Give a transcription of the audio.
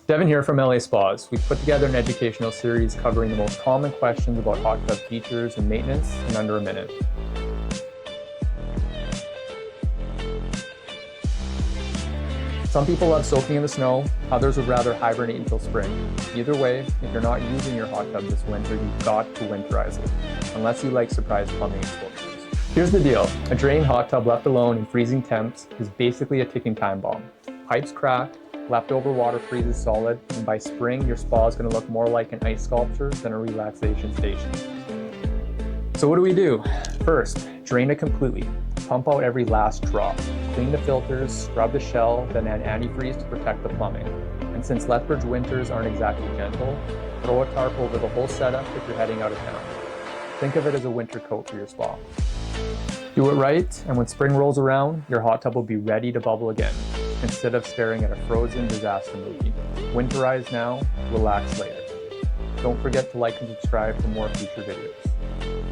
Devin here from LA Spas. We've put together an educational series covering the most common questions about hot tub features and maintenance in under a minute. Some people love soaking in the snow, others would rather hibernate until spring. Either way, if you're not using your hot tub this winter, you've got to winterize it, unless you like surprise plumbing explosions. Here's the deal, a drained hot tub left alone in freezing temps is basically a ticking time bomb. Pipes crack, leftover water freezes solid, and by spring, your spa is going to look more like an ice sculpture than a relaxation station. So what do? First, drain it completely. Pump out every last drop. Clean the filters, scrub the shell, then add antifreeze to protect the plumbing. And since Lethbridge winters aren't exactly gentle, throw a tarp over the whole setup if you're heading out of town. Think of it as a winter coat for your spa. Do it right, and when spring rolls around, your hot tub will be ready to bubble again, instead of staring at a frozen disaster movie. Winterize now, relax later. Don't forget to like and subscribe for more future videos.